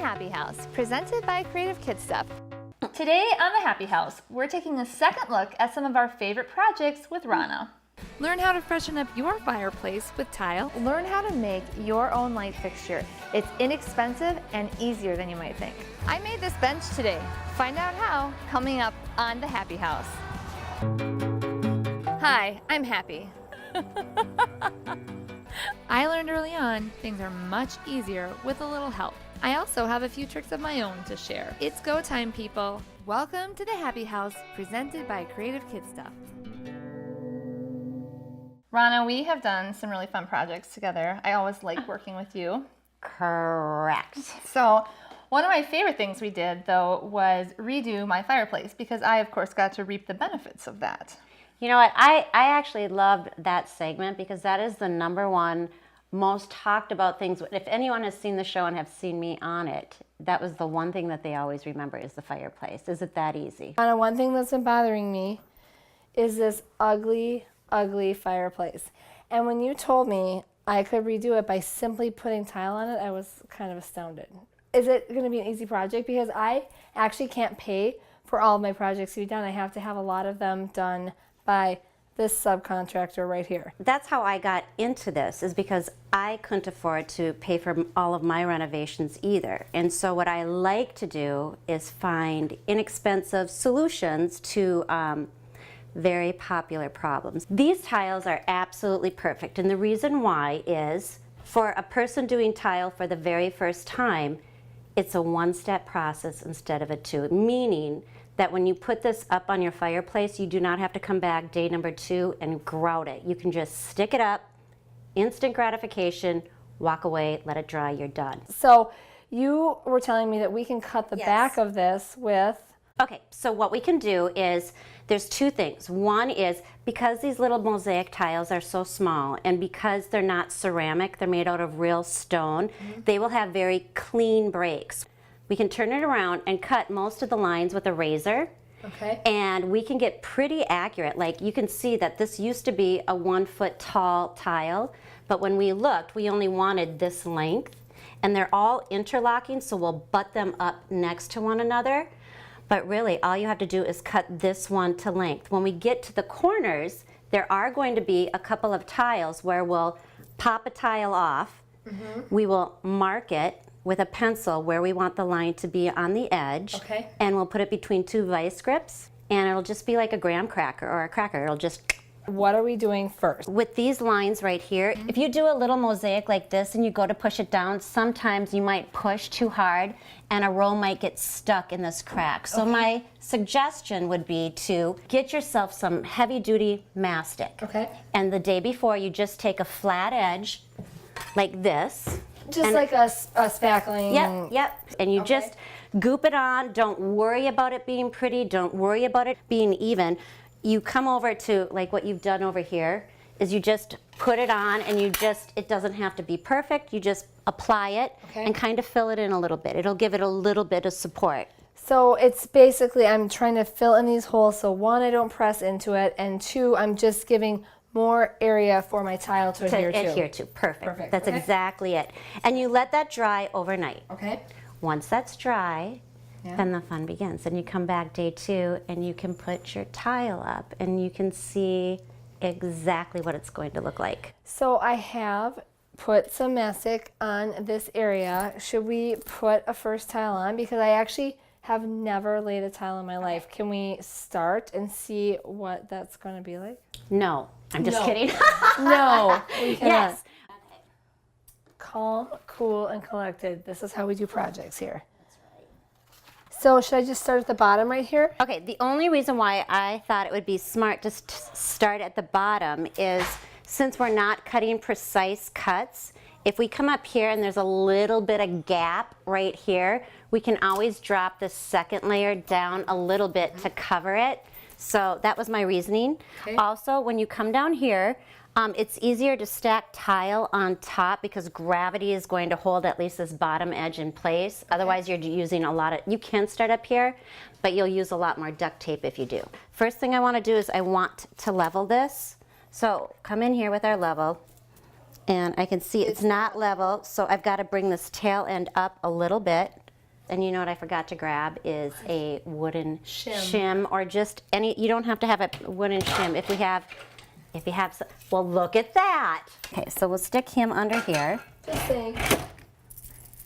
Happi House, presented by Creative Kid Stuff. Today on the Happi House, we're taking a second look at some of our favorite projects with Rona. Learn how to freshen up your fireplace with tile. Learn how to make your own light fixture. It's inexpensive and easier than you might think. I made this bench today. Find out how coming up on the Happi House. Hi, I'm Happi. I learned early on things are much easier with a little help. I also have a few tricks of my own to share. It's go time, people. Welcome to the Happi House, presented by Creative Kid Stuff. Rona, we have done some really fun projects together. I always like working with you. Correct. So one of my favorite things we did, though, was redo my fireplace because I, of course, got to reap the benefits of that. You know what? I actually loved that segment because that is the number one most talked about things. If anyone has seen the show and have seen me on it, that was the one thing that they always remember is the fireplace. Is it that easy? One thing that's been bothering me is this ugly fireplace. And when you told me I could redo it by simply putting tile on it, I was kind of astounded. Is it going to be an easy project? Because I actually can't pay for all of my projects to be done. I have to have a lot of them done by this subcontractor right here. That's how I got into this, is because I couldn't afford to pay for all of my renovations either. And so what I like to do is find inexpensive solutions to very popular problems. These tiles are absolutely perfect, and the reason why is for a person doing tile for the very first time, it's a one-step process instead of a two, meaning that when you put this up on your fireplace, you do not have to come back day number 2 and grout it. You can just stick it up, instant gratification, walk away, let it dry, you're done. So you were telling me that we can cut the back of this with... Okay, so what we can do is, there's two things. One is, because these little mosaic tiles are so small, and because they're not ceramic, they're made out of real stone, they will have very clean breaks. We can turn it around and cut most of the lines with a razor. Okay. And we can get pretty accurate. Like, you can see that this used to be a 1 foot tall tile, but when we looked, we only wanted this length, and they're all interlocking, so we'll butt them up next to one another. But really, all you have to do is cut this one to length. When we get to the corners, there are going to be a couple of tiles where we'll pop a tile off. We will mark it with a pencil where we want the line to be on the edge. Okay. And we'll put it between 2 vice grips, and it'll just be like a graham cracker or a cracker. It'll just... What are we doing first? With these lines right here, if you do a little mosaic like this and you go to push it down, sometimes you might push too hard and a row might get stuck in this crack. So my suggestion would be to get yourself some heavy-duty mastic. Okay. And the day before, you just take a flat edge like this. Just like a spackling. Yep. And you just goop it on. Don't worry about it being pretty. Don't worry about it being even. You come over to, like what you've done over here, is you just put it on and you just, it doesn't have to be perfect. You just apply it and kind of fill it in a little bit. It'll give it a little bit of support. So it's basically, I'm trying to fill in these holes so 1, I don't press into it, and 2, I'm just giving more area for my tile to adhere to. Perfect. That's exactly it. And you let that dry overnight. Okay. Once that's dry, then the fun begins. And you come back day 2 and you can put your tile up and you can see exactly what it's going to look like. So I have put some mastic on this area. Should we put a first tile on? Because I actually have never laid a tile in my life. Can we start and see what that's going to be like? No, I'm just kidding. No, we cannot. Yes. Calm, cool, and collected. This is how we do projects here. So should I just start at the bottom right here? Okay, the only reason why I thought it would be smart to start at the bottom is since we're not cutting precise cuts, if we come up here and there's a little bit of gap right here, we can always drop the second layer down a little bit to cover it. So that was my reasoning. Okay. Also, when you come down here, it's easier to stack tile on top because gravity is going to hold at least this bottom edge in place. Okay. Otherwise, you're using a lot of, you can start up here, but you'll use a lot more duct tape if you do. First thing I want to do is I want to level this. So come in here with our level, and I can see it's not level, so I've got to bring this tail end up a little bit. and you know what I forgot to grab is a wooden shim, or just any, you don't have to have a wooden shim. If you have some, well, look at that. Okay, so we'll stick him under here. Just saying.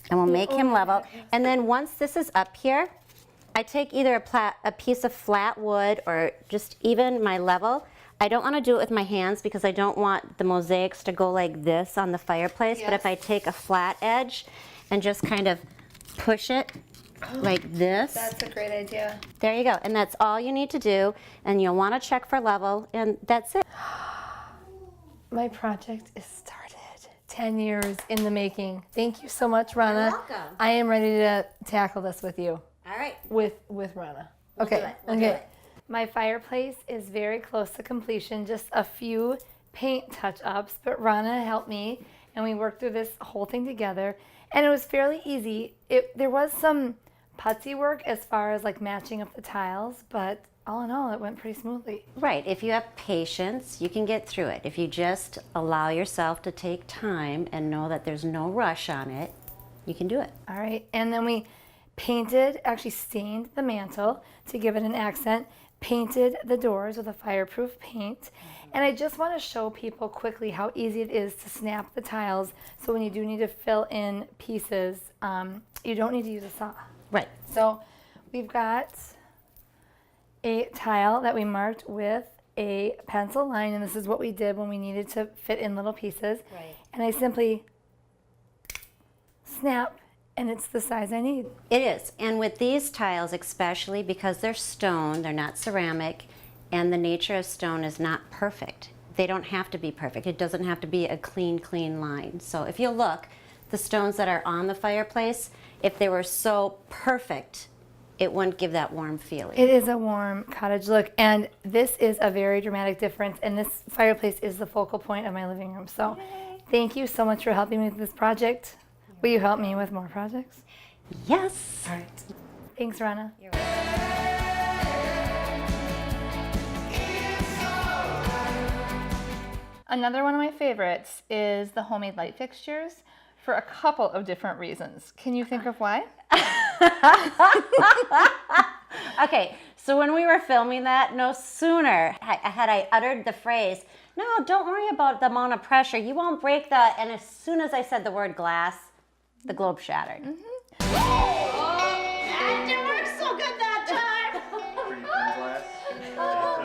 And we'll make him level. And then once this is up here, I take either a piece of flat wood or just even my level. I don't want to do it with my hands because I don't want the mosaics to go like this on the fireplace. But if I take a flat edge and just kind of push it like this. That's a great idea. There you go. And that's all you need to do. And you'll want to check for level, and that's it. My project is started. 10 years in the making. Thank you so much, Rona. You're welcome. I am ready to tackle this with you. All right. With Rona. We'll do it. We'll do it. My fireplace is very close to completion, just a few paint touch-ups, but Rona helped me and we worked through this whole thing together, and it was fairly easy. There was some putsy work as far as like matching up the tiles, but all in all, it went pretty smoothly. Right. If you have patience, you can get through it. If you just allow yourself to take time and know that there's no rush on it, you can do it. All right, and then we painted, actually stained the mantle to give it an accent, painted the doors with a fireproof paint, and I just want to show people quickly how easy it is to snap the tiles, so when you do need to fill in pieces, you don't need to use a saw. Right. So we've got a tile that we marked with a pencil line, and this is what we did when we needed to fit in little pieces. Right. And I simply snap, and it's the size I need. It is. And with these tiles, especially because they're stone, they're not ceramic, and the nature of stone is not perfect. They don't have to be perfect. It doesn't have to be a clean line. So if you look, the stones that are on the fireplace, if they were so perfect, it wouldn't give that warm feeling. It is a warm cottage look, and this is a very dramatic difference, and this fireplace is the focal point of my living room. So thank you so much for helping me with this project. Will you help me with more projects? Yes. All right. Thanks, Rona. You're welcome. Another one of my favorites is the homemade light fixtures for a couple of different reasons. Can you think of why? Okay, so when we were filming that, no sooner had I uttered the phrase, "No, don't worry about the amount of pressure, you won't break the," and as soon as I said the word glass, the globe shattered. That didn't work so good that time.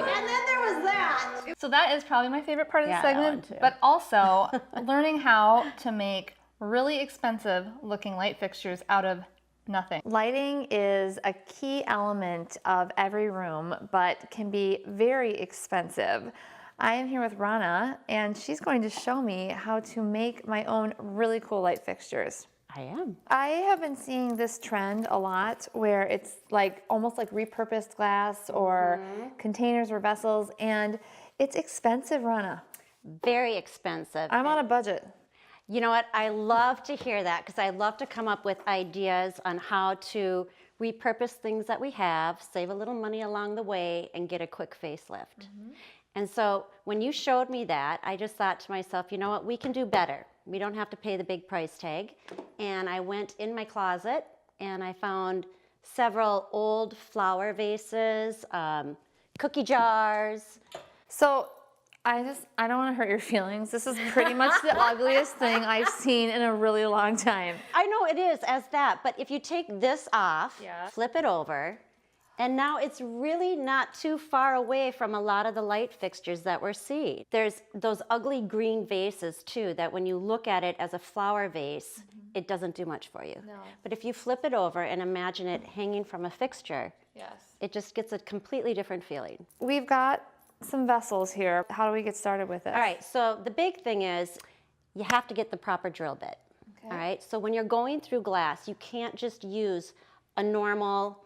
And then there was that. So that is probably my favorite part of the Yeah, that one segment, too. but also learning how to make really expensive looking light fixtures out of nothing. Lighting is a key element of every room, but can be very expensive. I am here with Rona, and she's going to show me how to make my own really cool light fixtures. I am. I have been seeing this trend a lot where it's like almost like repurposed glass or containers or vessels, and it's expensive, Rona. Very expensive. I'm on a budget. You know what? I love to hear that because I love to come up with ideas on how to repurpose things that we have, save a little money along the way, and get a quick facelift. And so when you showed me that, I just thought to myself, you know what? We can do better. We don't have to pay the big price tag. And I went in my closet and I found several old flower vases, cookie jars. So I don't want to hurt your feelings. This is pretty much the ugliest thing I've seen in a really long time. I know it is as that, but if you take this off, Yeah. flip it over, and now it's really not too far away from a lot of the light fixtures that we're seeing. There's those ugly green vases too, that when you look at it as a flower vase, it doesn't do much for you. No. But if you flip it over and imagine it hanging from a fixture, Yes. it just gets a completely different feeling. We've got some vessels here. How do we get started with this? All right, so the big thing is you have to get the proper drill bit. All right, so when you're going through glass, you can't just use a normal,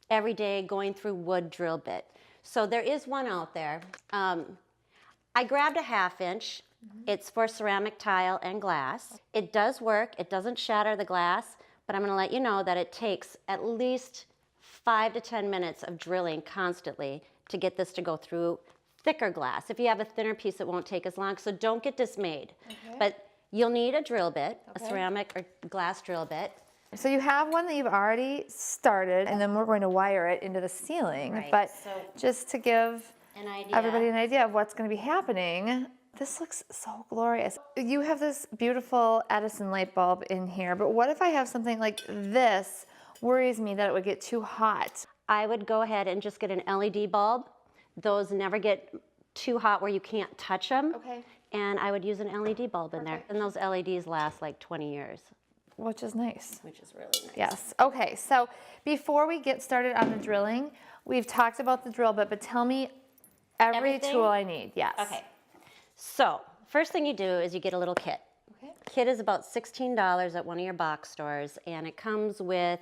everyday going through wood drill bit. So there is one out there. I grabbed a 1/2 inch. It's for ceramic tile and glass. It does work. It doesn't shatter the glass, but I'm going to let you know that it takes at least 5 to 10 minutes of drilling constantly to get this to go through thicker glass. If you have a thinner piece, it won't take as long, so don't get dismayed. But you'll need a drill bit, a ceramic or glass drill bit. So you have one that you've already started, and then we're going to wire it into the ceiling. Right, But so just to give an idea. everybody an idea of what's going to be happening, this looks so glorious. You have this beautiful Edison light bulb in here, but what if I have something like this? Worries me that it would get too hot. I would go ahead and just get an LED bulb. Those never get too hot where you can't touch them. Okay. And I would use an LED bulb in there. And those LEDs last like 20 years. Which is nice. Which is really nice. Yes. Okay, so before we get started on the drilling, we've talked about the drill bit, but tell me every Everything? tool I need. Yes. Okay. So first thing you do is you get a little kit. Okay. Kit is about $16 at one of your box stores, and it comes with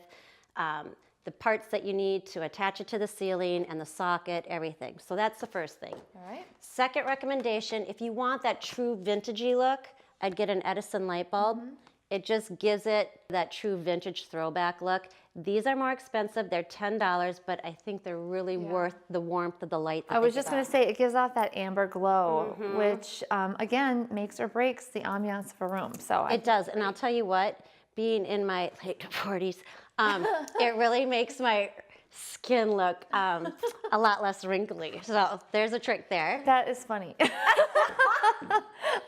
the parts that you need to attach it to the ceiling and the socket, everything. So that's the first thing. All right. Second recommendation, if you want that true vintagey look, I'd get an Edison light bulb. It just gives it that true vintage throwback look. These are more expensive. They're $10, but I think they're really worth the warmth of the light that I was they just give going to off. say it gives off that amber glow, which again makes or breaks the ambiance of a room. So It does, and I'll tell you what, being in my late 40s, it really makes my skin look a lot less wrinkly. So there's a trick there. that is funny.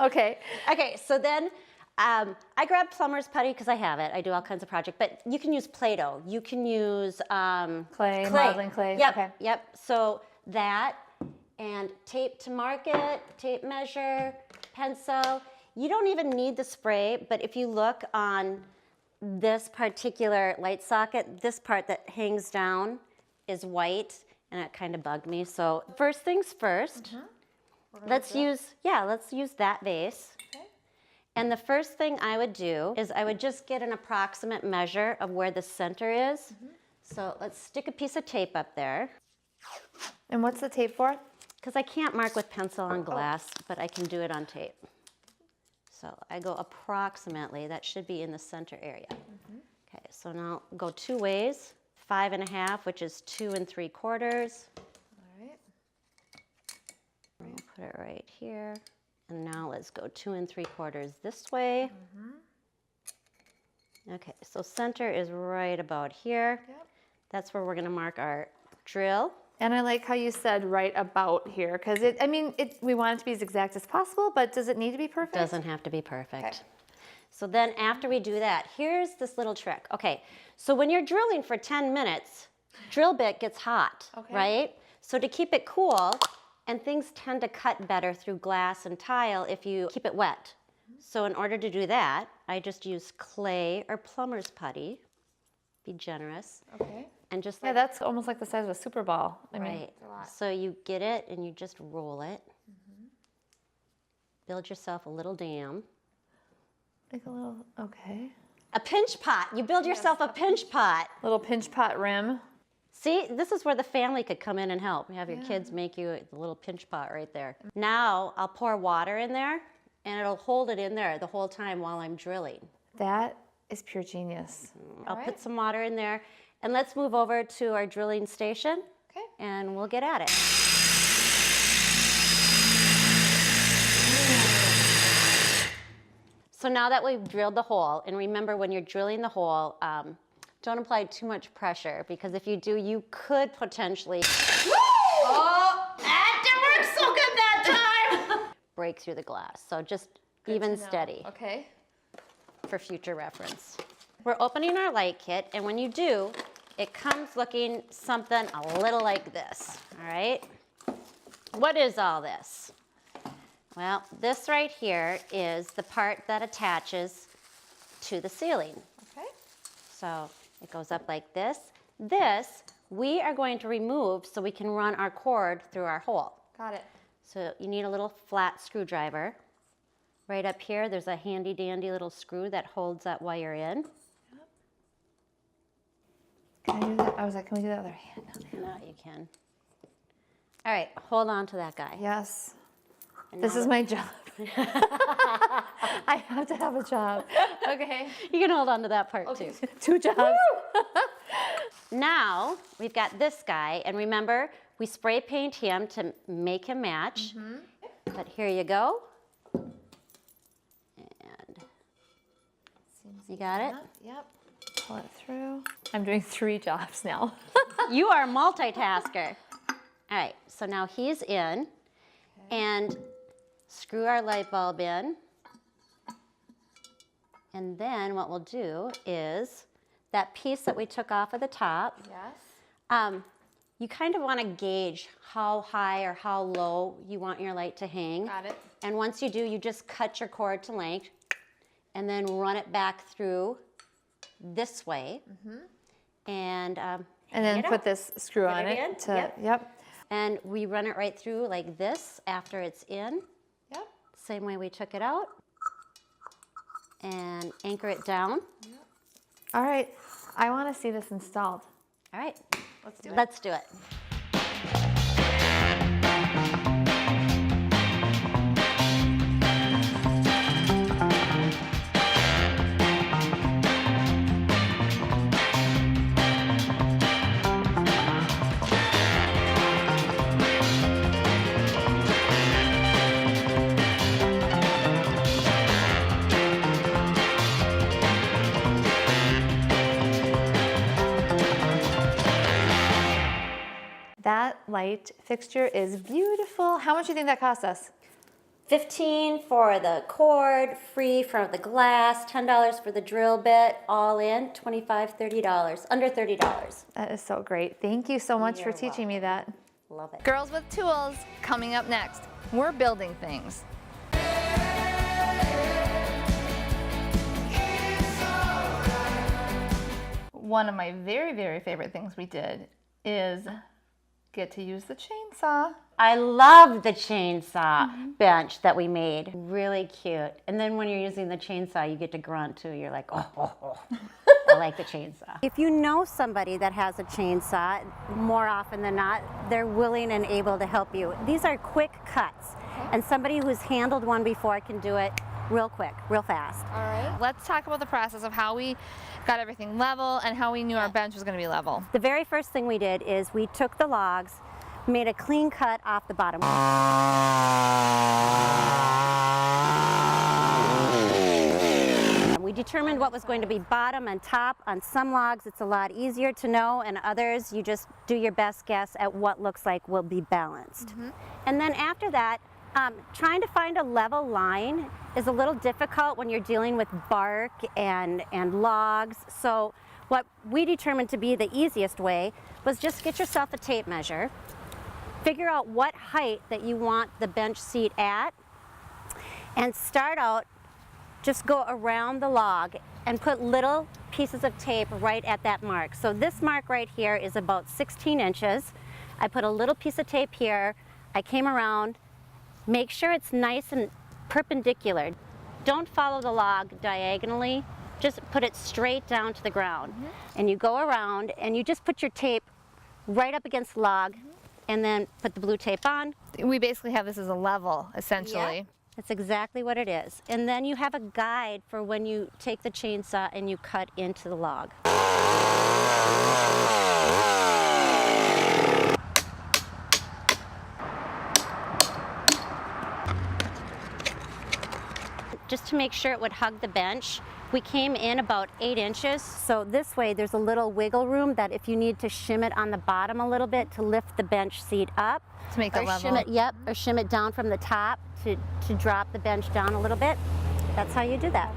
Okay. Okay, so then I grab plumber's putty because I have it. I do all kinds of projects, but you can use Play-Doh. You can use Clay, modeling clay. Yep, Okay. yep. So that and tape to market, tape measure, pencil. You don't even need the spray, but if you look on this particular light socket, this part that hangs down is white, and it kind of bugged me. So first things first, let's use that vase. Okay. And the first thing I would do is I would just get an approximate measure of where the center is. So let's stick a piece of tape up there. And what's the tape for? Because I can't mark with pencil on glass, but I can do it on tape. So I go approximately, that should be in the center area. Okay, so now go 2 ways, 5 1/2, which is 2 3/4. All right. I'll put it right here. And now let's go 2 3/4 this way. Okay, so center is right about here. Yep. That's where we're gonna mark our drill. And I like how you said right about here, because we want it to be as exact as possible, but does it need to be perfect? Doesn't have to be perfect. Okay. So then after we do that, here's this little trick. Okay, so when you're drilling for 10 minutes, drill bit gets hot, right? So to keep it cool, and things tend to cut better through glass and tile if you keep it wet. So in order to do that, I just use clay or plumber's putty. Be generous. Okay. And just Yeah, that's almost like the size of a Super Ball. I mean, right. So you get it and you just roll it. Build yourself a little dam. like a little, okay. A pinch pot. You build yourself a pinch pot. Little pinch pot rim. See, this is where the family could come in and help. You have your kids make you a little pinch pot right there. Now I'll pour water in there and it'll hold it in there the whole time while I'm drilling. That is pure genius. I'll put some water in there and let's move over to our drilling station. Okay. And we'll get at it. So now that we've drilled the hole, and remember when you're drilling the hole, don't apply too much pressure because if you do, you could potentially That didn't work so good that time. break through the glass. So just even steady Okay. for future reference. We're opening our light kit, and when you do, it comes looking something a little like this, all right? What is all this? Well, this right here is the part that attaches to the ceiling. Okay. So it goes up like this. This, we are going to remove so we can run our cord through our hole. Got it. So you need a little flat screwdriver. Right up here, there's a handy dandy little screw that holds that wire in. Can I do that? I was like, can we do that with our hand? Now you can. All right, hold on to that guy. Yes. And This now is my job. I have to have a job. Okay. you can hold on to that part too. 2 jobs. Now we've got this guy, and remember, we spray paint him to make him match. But here you go. And you got it? Yep. pull it through. I'm doing 3 jobs now. You are a multitasker. All right, so now he's in, and screw our light bulb in. And then what we'll do is that piece that we took off of the top. Yes. You kind of want to gauge how high or how low you want your light to hang. Got it. And once you do, you just cut your cord to length and then run it back through this way. And then put this screw on it it. in. To, yep. And we run it right through like this after it's in. Yep. Same way we took it out. And anchor it down. All right. I want to see this installed. All right. Let's do it. Let's do it. That light fixture is beautiful. How much do you think that cost us? $15 for the cord, free for the glass, $10 for the drill bit, all in, $25, $30, under $30. That is so great. Thank you so much for You're teaching me that. Love it. Girls with Tools, coming up next. We're building things. One of my very, very favorite things we did is get to use the chainsaw. I love the chainsaw bench that we made. Really cute. And then when you're using the chainsaw, you get to grunt too. You're like, oh. I like the chainsaw. If you know somebody that has a chainsaw, more often than not, they're willing and able to help you. These are quick cuts. And somebody who's handled one before can do it real quick, real fast. All right. Let's talk about the process of how we got everything level and how we knew our bench was going to be level. The very first thing we did is we took the logs, made a clean cut off the bottom. We determined what was going to be bottom and top. On some logs it's a lot easier to know, and others you just do your best guess at what looks like will be balanced. And then after that, trying to find a level line is a little difficult when you're dealing with bark and logs. So what we determined to be the easiest way was just get yourself a tape measure, figure out what height that you want the bench seat at, and start out, just go around the log and put little pieces of tape right at that mark. So this mark right here is about 16 inches. I put a little piece of tape here, I came around. Make sure it's nice and perpendicular. Don't follow the log diagonally, just put it straight down to the ground. And you go around and you just put your tape right up against the log and then put the blue tape on. We basically have this as a level, essentially. Yep. That's exactly what it is. And then you have a guide for when you take the chainsaw and you cut into the log. Just to make sure it would hug the bench, we came in about 8 inches. So this way there's a little wiggle room that if you need to shim it on the bottom a little bit to lift the bench seat up. To make it level. Shim it, yep, or shim it down from the top to drop the bench down a little bit. That's how you do that.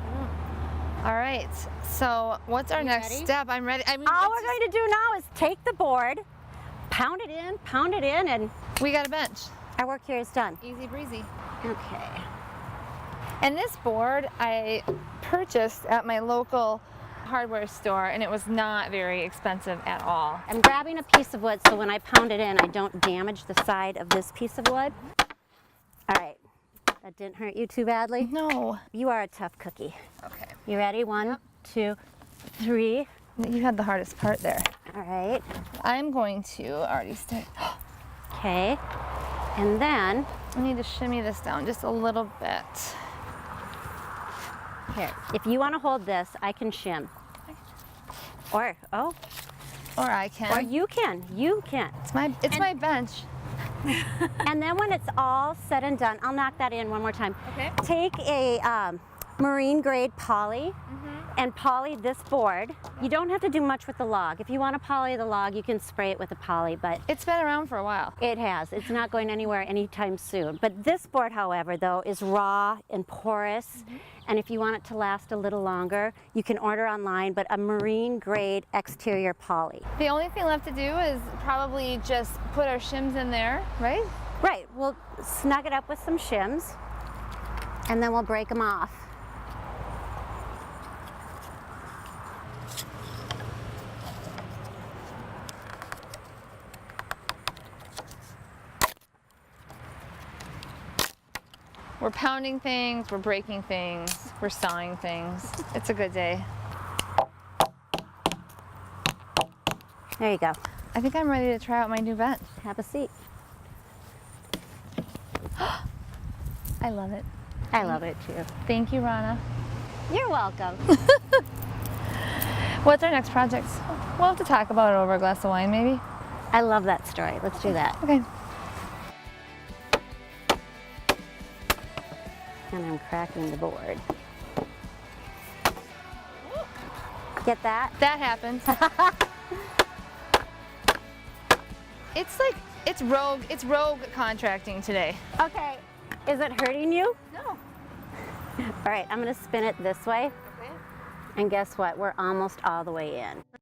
All right, so what's our next step? I'm ready. I mean, All we're going to do now is take the board, pound it in, and we got a bench. our work here is done. Easy breezy. Okay. And this board I purchased at my local hardware store, and it was not very expensive at all. I'm grabbing a piece of wood so when I pound it in, I don't damage the side of this piece of wood. All right. That didn't hurt you too badly? No. You are a tough cookie. Okay. You ready? 1, 2, 3. You had the hardest part there. All right. I'm going to already start. Okay. And then, I need to shimmy this down just a little bit. here, if you want to hold this, I can shim. Or I can. you can. It's my bench. And then when it's all said and done, I'll knock that in one more time. Okay. Take a marine grade poly and poly this board. You don't have to do much with the log. If you want to poly the log, you can spray it with a poly, but It's been around for a while. it has. It's not going anywhere anytime soon. But this board, however, though, is raw and porous. And if you want it to last a little longer, you can order online, but a marine grade exterior poly. The only thing left to do is probably just put our shims in there, right? Right, we'll snug it up with some shims and then we'll break them off. We're pounding things, we're breaking things, we're sawing things. It's a good day. There you go. I think I'm ready to try out my new bench. Have a seat. I love it. I love it too. Thank you, Rona. You're welcome. What's our next project? We'll have to talk about it over a glass of wine, maybe. I love that story. Let's do that. Okay. And I'm cracking the board. Get that? That happens. It's rogue contracting today. Okay. Is it hurting you? No. All right, I'm gonna spin it this way. Okay. And guess what? We're almost all the way in.